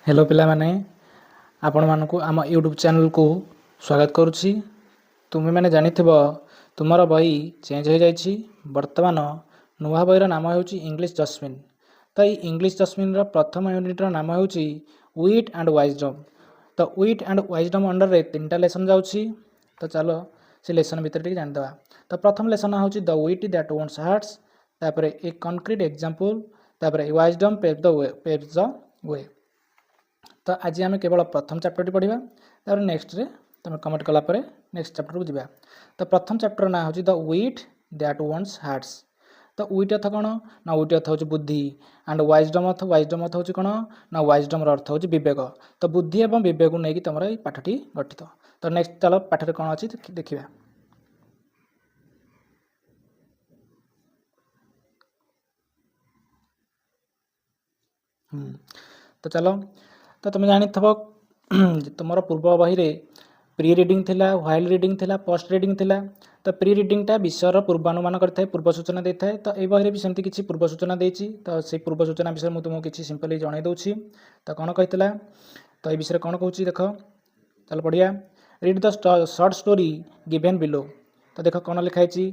Hello पिला माने आपण मानकु आम यूट्यूब चैनल को स्वागत करुछि। तुम्हें मैंने जानिथिब तुमर बही चेंज हो जाइछि। वर्तमान नुआ बहीर नाम होउछि इंग्लिश जस्मिन। तो ये इंग्लिश जस्मिन रो प्रथम यूनिट रो नाम होउछि विट एंड वाइजडम। तो विट एंड वाइजडम अंडर रे तीनटा लेसन जाउछि। तो चलो से लेसन भीतर टिक जान दवा। तो प्रथम लेसन होउछि the wit that wins hearts, तापर ए कंक्रीट एग्जांपल, तापर वाइजडम पेव्स द वे। तो आज आम केवल प्रथम चैप्टर पढ़ा, तापर नेक्स्ट रे तुम कमेंट कलापर नेक्स्ट चैप्टर को जावा। तो प्रथम चैप्टर ना हूँ the wit that wins hearts. तो विट अर्थ कौन ना विट अर्थ हूँ बुद्धि एंड वाइजडम अर्थ हूँ कौन ना वाइजडम अर्थ हूँ विवेक। तो बुद्धि और विवेक को लेकिन तुम ये पाठटी गठित। तो नेक्स्ट चलो पाठ कौन अच्छी देखा। तो चलो तो तुम जानी तुम पूर्व बही रे प्री रिडिंग थिला, व्हाइल रिडिंग थिला, पोस्ट रिडिंग थिला। तो प्री रिडिंगटा विषयर पूर्वानुमान करता है, पूर्व सूचना देता है। तो ये बही भी सेमती किसी पूर्व सूचना देती। तो से पूर्व सूचना विषय मुझे तुमको किसी सिंपली जन दूसरी। तो कौन कही तो ये विषय कौन कहूँ देख, चल पढ़िया। Read the short story given below. तो देख कौन लिखाई।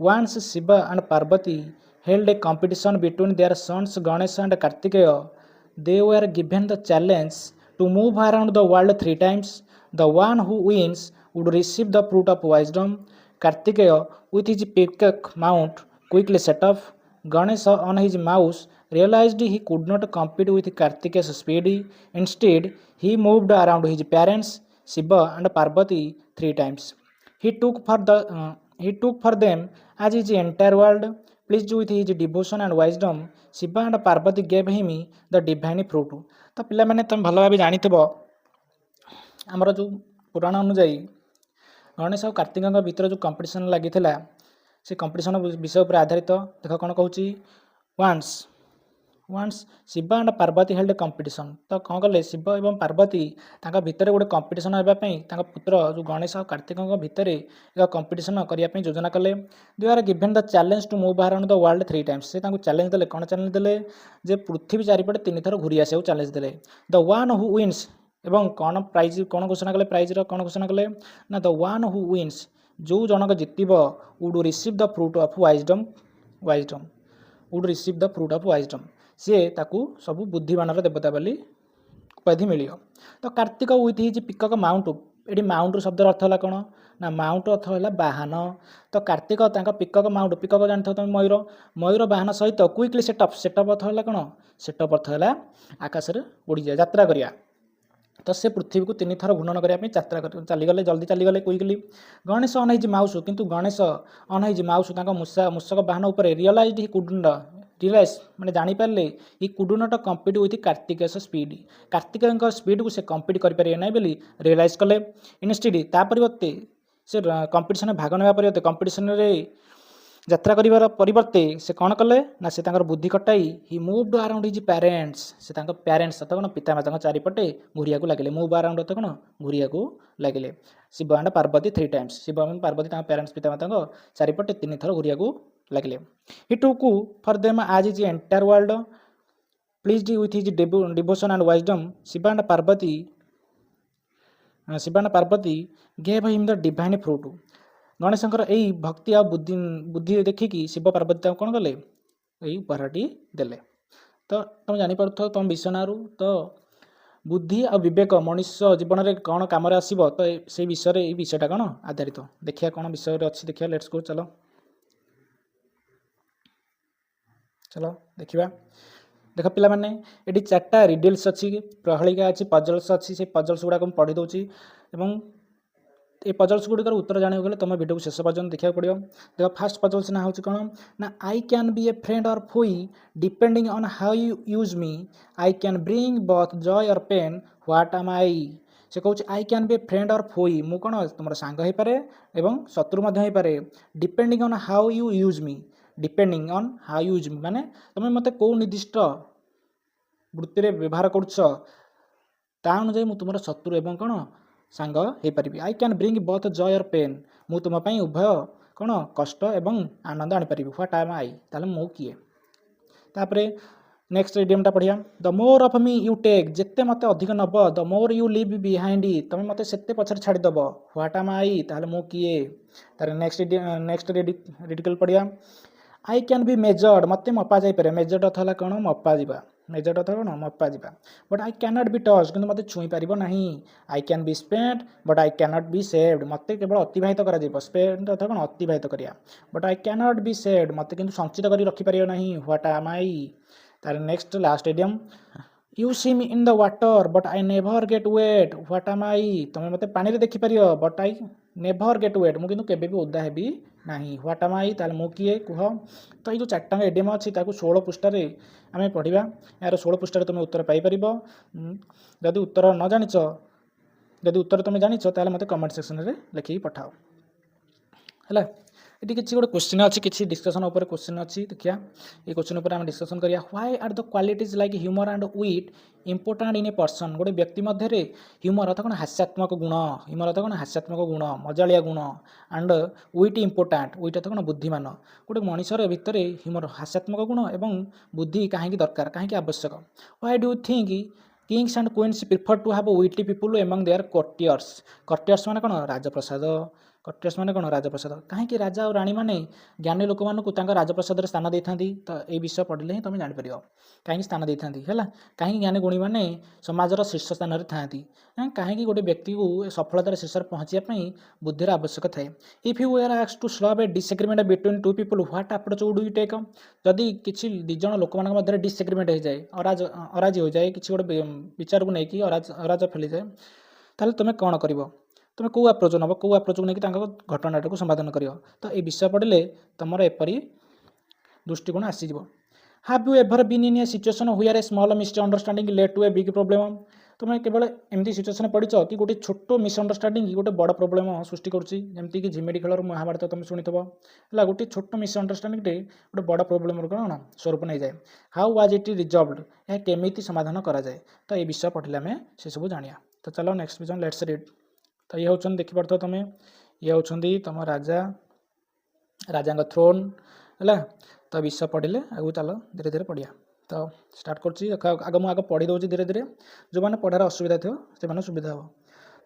Once Shiva and Parvati held a competition between their sons Ganesh and Kartikeya. They were given the challenge to move around the world 3 times. The one who wins would receive the fruit of wisdom. Kartikeya, with his peacock mount, quickly set off. Ganesh, on his mouse, realized he could not compete with Kartikeya's speed. Instead, he moved around his parents, Shiva and Parvati 3 times. He took for them as his entire world. Pleased with his devotion and wisdom, Shiva and Parvati gave him the divine fruit. तो पिला माने तुम भल भाव जानिथिबो हमर जो पुराण अनुसार गणेश और कार्तिक भीतर जो कंपटीशन लगी से कंपटीशन विषय पर आधारित। देख कौन कहूँ once Shiva and Parvati held competition. तो कौन कले शिव और पार्वती भितर गोटे कंपटीशन होगापी पुत्र जो गणेश और कार्तिक भितर एक कंपटीशन करने योजना कले। They are given the challenge to move around the world 3 times. से चैलेंज देले, कौन चैलेंज देले जे पृथ्वी चारिपटे 3 थर घूरी आसे चैलेंज देले। द वन हु विन्स एवं कौन प्राइज कौन घोषणा कले, प्राइज कौन घोषणा कले ना द वन हु विन्स जो जनक जितब would receive the fruit of wisdom would receive the fruit of wisdom. सी ताकू सब बुद्धिमान देवता बोली उपाधि मिल। तो Kartik with his peacock mount, ये माउंट शब्द अर्थ है कौन ना माउंट अर्थ है बाहन। तो कार्तिक पिकक माउंट, पिकक जान तुम मयूर, मयूर बाहन सहित क्विकली सेटअप, सेटअप अर्थ है कौन सेटअप अर्थ है आकाश में उड़ी जाए यात्रा करिया। तो से पृथ्वी को 3 थर घूर्णन करने यात्रा चलीगले, जल्दी चलीगले quickly. Ganesh on his mouse, किंतु गणेश अन हिज माउस मूषक बाहन उपर रियलाइज्ड ही कुडंट रियलाइज मैंने जानीपारे he could not compete with Kartikeya's speed. Kartikeya speed को से कम्पिट करें ना बोली रियलाइज कले। इनस्टेड ता परिवर्ते से कंपिटिशन भाग ना परिवर्ते कंपिटिशन यात्रा कर परिवर्ते से कौन कले ना से बुद्धि खटाई ही मूव्ड अराउंड हिज पेरेंट्स। से पेरेंट्स अत कौन पितामाता चारिपटे घूरिया लगे। मूव अराउंड अत कौन घूरिया लगे। Shiva and Parvati 3 times, Shiva and Parvati parents पितामाता चारिपटे 3 थर घूरिया लगे। He took for them as his entire world pleased with his devotion and wisdom. Shiva and Parvati gave him the divine fruit. गणेशंकर यही भक्ति आ बुद्धि देखिकी शिव पार्वती कौन कले यही उपहारटी देले। तो तुम जापर तुम विषय तो बुद्धि और विवेक मनुष्य जीवन में कौन कम आसो। तो से विषय ये विषयटा कौन आधारित देखिए कौन विषय अच्छी देखिए। लेट्स गो चलो चलो देखा। देख पिला माने ये 4टा रिडल्स अच्छी, प्रहलिका अच्छी, पजल्स अच्छी। से पजल्स गुड़ाक पढ़ी दूसरी एवं ये पजल्स गुड़िकर उत्तर जाना गले तुम वीडियो को शेष पर्यटन देखा पड़ो। देख फास्ट पजल्स ना हूँ कौन ना I can be a friend or foe depending on how you use me. I can bring both joy or pain what am I. से कहूँ I can be a friend or foe मु कौन तुम सांग हो पारे एवं शत्रु हो पारे। Depending on how you use me, depending on how use me माने तुम मत कौ निर्दिष्ट वृत्ति रे व्यवहार करुच्छ ता अनुसार मु तुम शत्रु एवं कौन सांग हो पारि। आई can bring both joy or pen मु तुम उभय कौन कष्ट एवं आनंद आनीपारि। व्हाट एम आई ताले मु किए। तापरे नेक्स्ट इडियमटा पढ़िया the more of me you take जिते मते अधिक नब the more you leave behind तुम मते सेते पछर छाड़ीदेव ह्वाट एम आई ताहले मु किए तार नेक्स्ट रिडिकल पढ़िया आई कैन बी मेजर्ड मते मपा जाई पारे मेजर्ड अर्थ है कौन मपा जा मेजर्ड अर्थ कौन मपा जा but I can not be touch कि मते छुई पारिबो नाही आई can be spend but I can not be saved मते केवल अतिवाहित करा जाइबो स्पेंड अर्थ कौन अतिवाहित करिया but I can not be saved मते किंतु संचित करी रखि पारियो नाही व्हाट एम आई तार next last idiom you see me in the water but I never get wet what am I तुम मते पानी रे देखि पारियो but I never get wet मु किंतु केबे भी ओदा हेबी नाही व्हाट एम आई ताल मु किए कुह तो ये जो चारटा इडियम अच्छी 16 पृष्ठार आम पढ़ा यार 16 पृष्ठार तुम उत्तर पाइपर जदि उत्तर न जान जदि उत्तर तुम जान मत कमेंट सेक्शन में लिखिकी पठाओ है ये किसी गोटे क्वेश्चन अच्छी किसी डिस्कसन उपर क्वेश्चन अच्छी देखिए ये क्वेश्चन उपर डिस्कसन करिया why are the qualities like humour and wit important in a person गोटे व्यक्ति मध्य ह्यूमर अर्थ कौन हास्यात्मक गुण ह्यूमर अर्थ कौन हास्यात्मक गुण मजालिया गुण एंड विट इंपोर्टाट विट अर्थ कौन बुद्धिमान गोटे मनुष्यर भितर ह्यूमर हास्यात्मक गुण एवं बुद्धि कहीं दरकार कहीं आवश्यक why do think kings and queens prefer to have witty people among their courtiers courtiers माने कौन राजप्रसाद कट्यर्स माने कौन राजप्रसाद कहीं राजा और राणी मैंने ज्ञानी लोक मानक राजप्रसाद स्थान दे था तो ये विषय पढ़ले ही तुम जापर कहीं स्थान दे था कहीं ज्ञानी गुणी मैंने समाजर शीर्ष स्थान में था कहीं गोटे व्यक्ति को सफलतार शीर्ष पहुँचापी बुद्धिर आवश्यक थाए if you are asked to solve a disagreement between two people what approach would you take जदि किसी दिज लोक मध्य डिसएग्रीमेंट हो जाए अराजी हो जाए किसी गोटे विचार को लेकिन अराज फैली जाए ताल तुम कौन कर तुम कौ अप्रोच नब कौ अप्रोच को लेकिन घटनाटा को समाधान कर तो ये विषय पढ़ले तुम एपरी दृष्टिकोण आसीज have you ever been in a situation where a small misunderstanding led to a big problem तुम केवल एमती सिचुएसन पढ़ कि गोटे छोट मिसअंडरस्टैंडिंग गोटे बड़ प्रोब्लेम सृष्टि करुँची कि झिमेडी खेल महाभारत तुम शुणिथब है गोटे छोट मिसअंडरस्टैंडिंग गोटे बड़ प्रोब्लेम कौन स्वरूप नहीं जाए हाउ वाज इट रिजॉल्व्ड यह केमी समाधान कराए तो ये विषय पढ़ले आम से सब जाना तो चलो नेक्स्ट विजन लेट्स रीड तो ये हूँ देखिपार तुम ये हूँ तुम राजा राजा थ्रोन है तो विषय पढ़ले आगे चलो धीरे धीरे पढ़िया तो स्टार्ट कर आग पढ़ी दूसरी धीरे धीरे जो मैंने पढ़ार असुविधा थो से सुविधा हम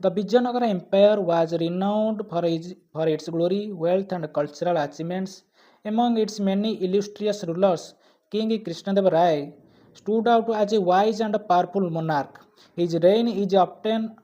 the Vijayanagara empire was renowned for its glory wealth and cultural achievements among its many illustrious rulers king Krishnadeva Raya stood out as a wise and powerful monarch. His reign is often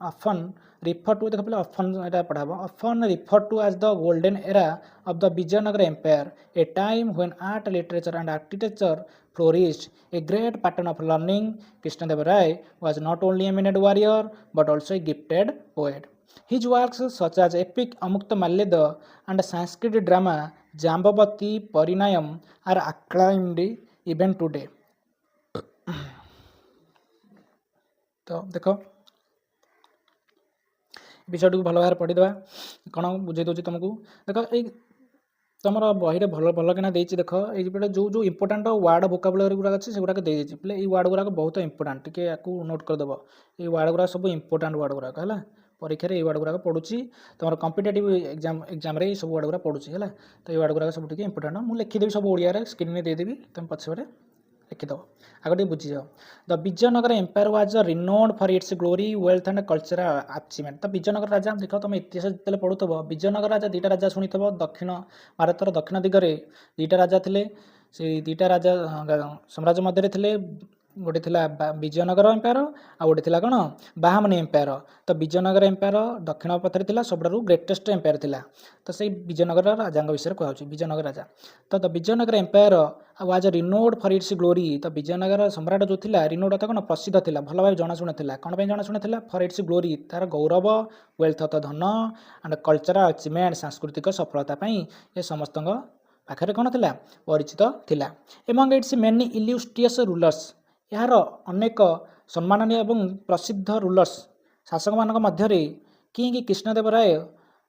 referred to often referred to as the golden era of the Vijayanagar Empire, a time when art, literature and architecture flourished. A great pattern of learning, Krishnadeva Rai was not only a eminent warrior but also a gifted poet. His works such as epic Amukta Malyada and Sanskrit drama Jambavati Parinayam are acclaimed even today. तो देख विषय को भल भाव पढ़ीदे कौन बुझे दूसरी तुमको देख ये तुम बही भल भल कि देख ये जो जो इंपोर्टाट वार्ड वोकाबुलरी गुड़ा अच्छे से गुड़ाक बोले ये वार्ड गुड़ाक बहुत इंपोर्टाट टी नोट करदेव ये वार्ड गुड़ा सब इंपोर्टाट वार्ड गुड़ाक है परीक्षा ये वार्ड गुड़ाक पढ़ुची तुम कम्पिटेटिव एग्जाम ये सब वार्ड गुड़ा पढ़ुची है तो ये वार्ड गुड़ाक सब टी इंपोर्टाट मुझे लिखिदेवी सब ओडिया स्क्रीन में देदेवी तुम पछे लिखिदेव आगे बुझी जाओ the Vijayanagara empire was renowned for its glory wealth and cultural achievement तो विजयनगर राजा देख तुम इतिहास जितने पढ़ुव विजयनगर राजा दुईटा राजा शुणिथब दक्षिण भारतर दक्षिण दिगरे दुईटा राजा थे से दुईटा राजा साम्राज्य मध्य थे गोटे थिला विजयनगर एम्पायर आ गोटे थिला कौन बाहामनी एम्पायर तो विजयनगर एम्पायर दक्षिण पथरे थिला सबुठारु ग्रेटेस्ट एम्पायर थिला तो से विजयनगर राजा विषय कहूँ विजयनगर राजा तो the Vijayanagara empire was renowned for its glory तो विजयनगर सम्राट जो थिला रिनोड अर्थ कौन प्रसिद्ध थिला भल भाव जनाशुना थिला कौन पे जनाशुना थिला फॉर इट्स ग्लोरी तार गौरव वेल्थ अर्थ धन एंड कल्चरल अचीवमेंट सांस्कृतिक सफलता ये समस्त पाखे कौन थिला परिचित थिला among its many illustrious rulers यार अनेक सम्माननीय एवं प्रसिद्ध रूलर्स शासक मान मध्य किंग कृष्णदेव राय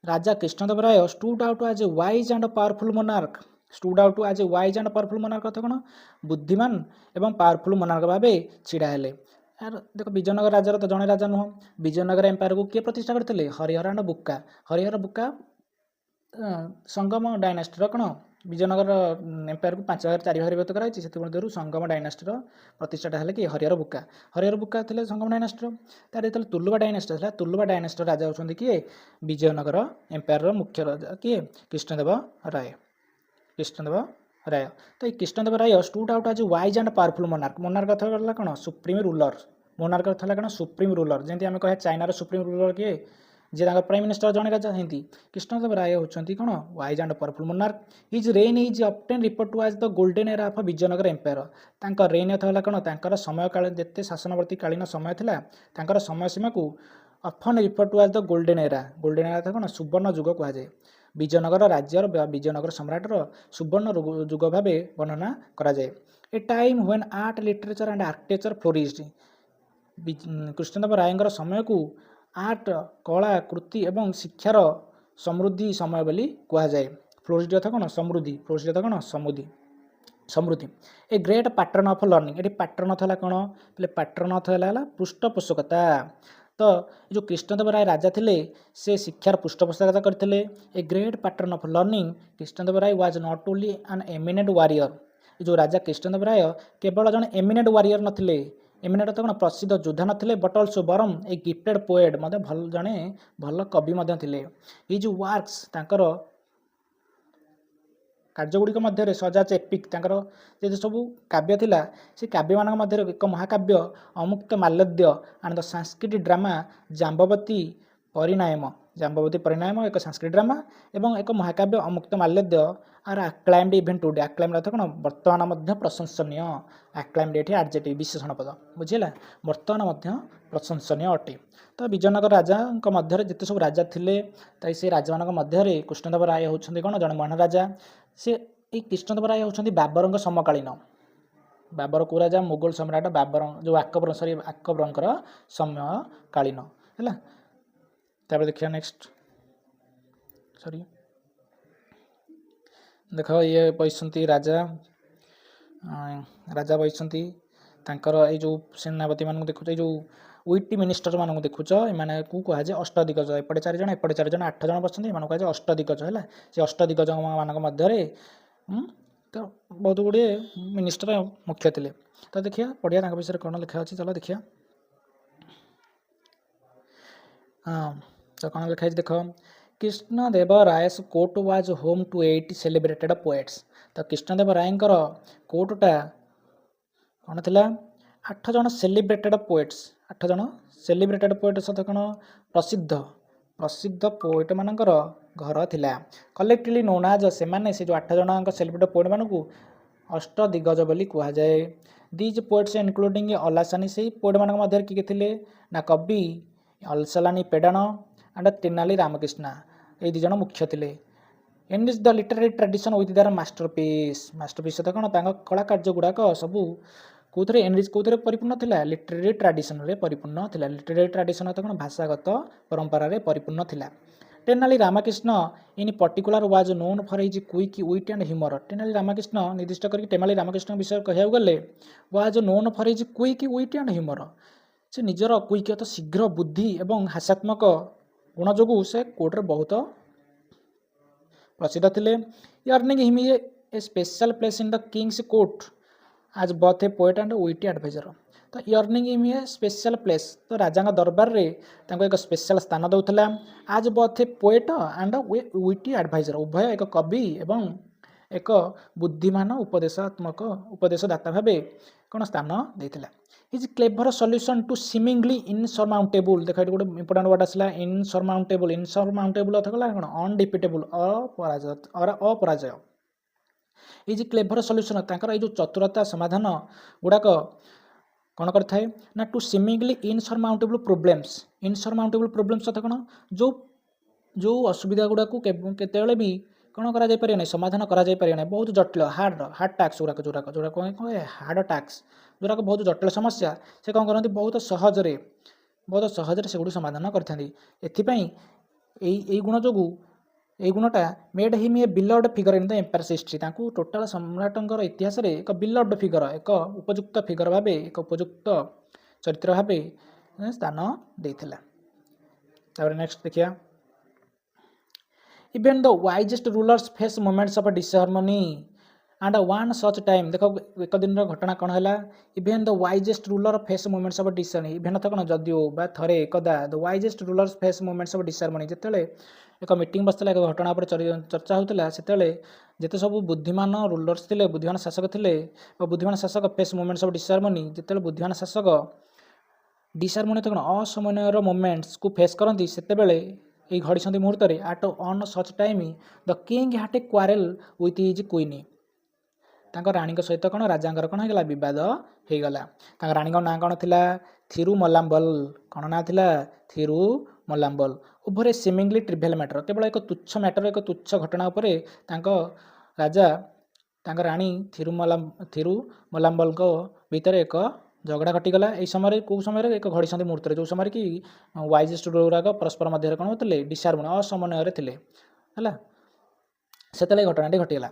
राजा Krishnadeva Raya stood out as a wise and powerful monarch stood out as a wise and powerful monarch अर्थ कौन बुद्धिमान एवं पावरफुल मोनार्क भाव छिड़ा हेले यार देख विजयनगर राजार तो जड़े राजा नुह विजयनगर एम्पायर को किए प्रतिष्ठा करते हरिहर एंड बुक्का हरिहर बुक्का संगम डायनास्टीर कौन विजयनगर एम्पायर को 5004 विभक्त कराई से संगम डायनास्टीर प्रतिष्ठाटा है कि हरिहर बुक्का थे संगम डायनास्टीर तार जो तुलुबा डायनास्टी था तुलुबा डायनास्टीर राजा होती किए विजयनगर एम्पायर मुख्य राजा किए कृष्णदेव राय तो ये कृष्णदेव राय स्टूड आउट आज वाइज एंड पावरफुल मोनार्क अर्थ गला कौन सुप्रीम रूलर मोनार्क अर्थ है कौन सुप्रीम रूलर जमी आम कहे चाइनार सुप्रीम रूलर किए जी प्राइम मिनिस्टर जड़े राजा हिंदी कृष्णदेव राय होती कौन wise and powerful monarch his reign is often report to as the golden era of Vijayanagara empire तांका रेन अर्थ है कौन तांकर समय काल जिते शासनवर्ती कालीन समय थिला तांकर समय सीमा को often report to as the golden era अर्थ कौन सुवर्ण युग कहुए विजयनगर राज्यर विजयनगर सम्राटर सुवर्ण युग भाव वर्णना कराए a time when art literature and architecture flourished Krishnadeva Raya समय को आर्ट कला कृति एवं शिक्षार समृद्धि समय बोली कहुए फ्लोरिश्ड अर्थ कौन समृद्धि फ्लोरिश्ड अर्थ कौन समृद्धि a great pattern of learning ये पैटर्न अर्थ है कौन बोले पैटर्न अर्थ है पृष्ठपोषकता तो जो कृष्णदेव राय राजा थे से शिक्षार पृष्ठपोषकता करते a great pattern of learning Krishnadeva Raya was not only an eminent warrior जो राजा कृष्णदेव राय केवल जन एमिनेंट वारियर नथिले एमिनेंट तो कौन प्रसिद्ध योद्धा नथिले बट ऑल्सो बरम ए गिफ्टेड पोएट मते भल जने भल कवि मते थिले हिज वर्क्स तांकर कार्यगुड़िक मध्य सजाच एपिक जो सब काव्य थिला से काव्य मान मध्य एक महाकाव्य अमुक्त माल्यद्य एंड द सांस्कृतिक ड्रामा जाम्बवती परिणाम एक सांस्कृतिक ड्रामा एवं एक महाकाव्य अमुक्त माल्यद्य आर आक्लाइम्ड इवेंट टुडे आक्लाइम्ड अर्थ कौन वर्तमान मध्य प्रशंसनीय आक्लाइम्ड ये एडजेक्टिव विशेषण पद बुझेगा वर्तमान प्रशंसनीय अटे तो विजयनगर राजा मध्य जिते सब राजा थे से राजा मान मध्य कृष्णदेव राय होती कौन जन महाराजा से कृष्णदेव राय होती बाबर समकालीन बाबर को राजा मुगल सम्राट बाबर जो आकबर समकालीन है तापर देखिए नेक्स्ट सॉरी देख ये बैसंती राजा बैसंती तांकर ये जो सेनापति मान देखुच जो विटी मिनिस्टर मान देखुच एम को कहुए अष्टदिग्गज एपटे 4 जन एपटे 4 जन 8 जन बसते मान कहुए अष्टदिग्गज है से अष्टदिग्गज मान मध्य तो बहुत गुड़े मिनिस्टर मुख्य थे तो देखिए पढ़िया विषय कौन लिखा अच्छी चलो देखिए हाँ तो कौन लिखाई देख Krishnadeva Raya's court was home to 8 celebrated poets तो कृष्णदेव राय कोर्टा कौन थी 8 जन सेलिब्रेटेड पोएट्स 8 जन सेलिब्रेटेड पोएट सहित कौन प्रसिद्ध पोएट मानकर घर थिला कलेक्टिवली नोन आज से जो 8 जन सेलिब्रेटेड पोएट मान को अष्टदिग्गज बोली कहुए दीज पोएट्स इनक्लूडिंग अलासानी से पोएट मान मध्य किए थे ना कवि अलसलानी पेडाण एंड तेनाली रामकृष्णा ये 2 जन मुख्य थे enrich the literary tradition with their masterpiece तो कौन कला कार्य गुड़ाक सबू कौन एनरिच कौन परिपूर्ण थिला लिटरेरी ट्रेडिशन रे परिपूर्ण थिला लिटरेरी ट्रेडिशन तो कौन भाषागत परंपरा रे परिपूर्ण थिला Tenali Ramakrishna in particular was known for his quick wit and humour Tenali Ramakrishna निर्दिष्ट करके तेनाली रामकृष्ण विषय कहया गले was known for his quick wit and humour से निजर क्विक तो शीघ्र बुद्धि एवं हास्यात्मक गुण जो से कोर्टे बहुत प्रसिद्ध थे earning him a special place in the king's court as both a poet and witty adviser तो earning him a special place तो राजा दरबार रे एक स्पेशल स्थान दूसरा as both a poet and witty adviser उभय एक कवि एवं एक बुद्धिमान उपदेशात्मक उपदेशदाता भाव कौन स्थान देता his clever solution to seemingly insurmountable देख गोटे इंपोर्टाट वर्ड आसला इनसरमाउंटेबल अर्थ गला कौन अनडिफिटेबल अपराजय इज क्लेभर सॉल्यूशन तांकर ये जो चतुरता समाधान गुड़ाक कौन करता ना टू सीमिंगली इनसरमाउंटेबल प्रोब्लेम्स अर्थ कौन जो असुविधा गुड़ाक केते भी कौन करा समाधान करा बहुत जटिल हार्ड टैक्स गुड़ाक जोड़ा कहे हार्ड टैक्स जोड़ाक बहुत जटिल समस्या से कौन करती बहुत सहजरे से गुड़ समाधान करें गुण जो ये गुणटा made him a beloved figure in the empire's history टोटाल सम्राटर इतिहास रे एक बिलव्ड फिगर एक उपयुक्त फिगर भाव एक उपयुक्त चरित्र भाव स्थान देता नेक्स्ट देखिया even the wisest rulers face moments of disharmony and one such time देख एक दिन घटना कौन है even the wisest ruler face moments of disharmony even अर्थ कौन जदिओ बा थरे एकदा the wisest rulers face moments of disharmony जिते एक मीटिंग बसला एक घटना पर चर्चा होता से जिते सब बुद्धिमान रूलर्स थे बुद्धिमान शासक थे बुद्धिमान शासक फेस मोमेंट्स ऑफ डिसहार्मनी जिते बुद्धिमान शासक डिसहार्मनी तो कौन असमन्वयर मोमेंट्स को फेस करती से ये घड़ी मुहूर्त at on such time the king had a quarrel with his queen राणी सहित कौन राजा कौन होगा बद होगला राणी ना कौन थी थिरुमलाम्बल कौन ना था थिरुमलाम्बल ओभर ए सेमिंगली ट्रिवियल मैटर केवल एक तुच्छ मैटर एक तुच्छ घटना उपर राजा राणी थिरुमलाम्बल भितर एक झगड़ा घटीगला यही समय कौ समय एक घड़ी मुहूर्त जो समय कि वाइजेस्ट गुराक परस्पर मध्य कौन होते डिसहार्मनी असमन्वय थे से घटना घटीगला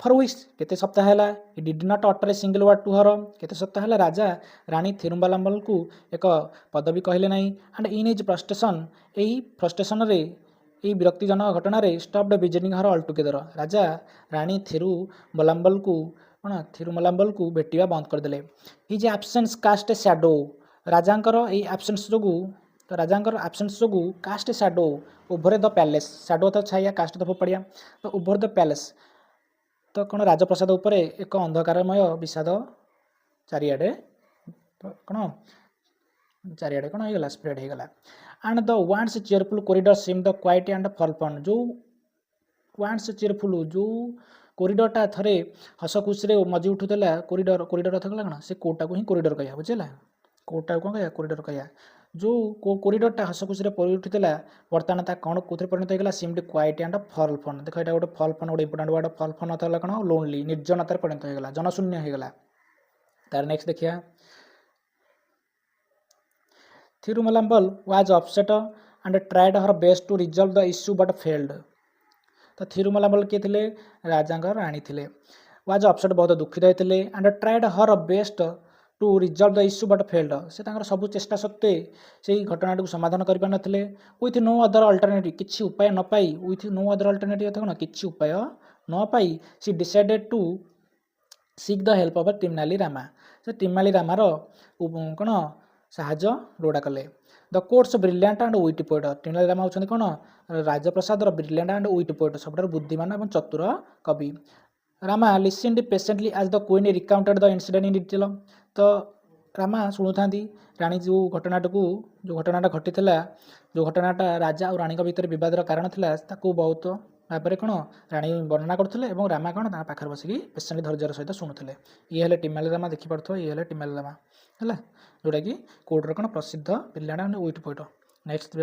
फॉर वीक्स केते सप्ताह है did not utter a single word to her केते सप्ताह है राजा राणी थिरुमलाम्बल को एक पदवी कहले ना एंड इन इज फ्रस्ट्रेशन रे यही विरक्तिजनक घटना stopped visiting her altogether राजा राणी थिरुमलाम्बल को कौन थिरुमलाम्बल को भेटा बंद करदे his absence cast a shadow राजांकर यही एब्सेंस जो तो राजांकर एब्सेंस जो cast a shadow over the palace shadow तो छाया कास्ट तो फोपाड़िया तो ओभर द पैलेस तो कौन राजप्रसाद उपर एक अंधकारमय विषाद चारिआडे तो कौन चारिआडे कौन होगा स्प्रेड होगा and the once cheerful corridor seem the quiet and forlorn जो वन्स चेयरफुल जो कॉरिडोरटा थरे हसखुशी मजी उठूला कॉरिडोर अर्थ कला कौन से कोर्टा को ही कॉरिडोर कह बुझेगा कोर्टा कौन कह कॉरिडोर कह जो कॉरिडोरटा हसखुशी पड़ी उठूला बर्तमान ता कौन कौन परिणत होगा सीम्ड क्वाइट एंड फल फन देख ये गोटे फल फन गोटे इंपोर्टाट वर्ड फल फन अर्थ कौन लोनली निर्जनतार परिणत होगा जनशून्य होगा तार नेक्स्ट देखिए Thirumalambal was upset and tried her best to resolve the issue but failed तो थिरुमलाम्बल किए थे राजा राणी थे वाज अपसेट बहुत दुखित होते and tried her best to resolve the issue but failed से सबू चेष्टा सत्वे से घटना को समाधान कर पारे विथ नो अदर अल्टरनेटिव किसी उपाय न पाई विथ नो अदर अल्टरनेटिव कौन किसी उपाय न पाई she decided to seek the help of Tenali Rama से टिमनाली रामार कौन साहाଯ୍य लोड़ा कले the court's brilliant and wit poet Tenali Rama होती कौन राजप्रसाद ब्रिलियंट एंड विट पोएट सब बुद्धिमान और चतुर कवि Rama listened patiently as the queen recounted the incident in detail तो रामा शुणु था राणी जो घटनाटा घटी जो घटनाटा राजा और राणी भितर बदर कारण था बहुत भाव में कौन राणी वर्णना करते रामा कौन पाखे बसिकी पेशेंटली धैर्यर सहित शुणुले ये है टिमनाली रामा देखिपे ये टिमनाली रामा है जोटा कि कोर्टर कौन प्रसिद्ध brilliant and wit poet next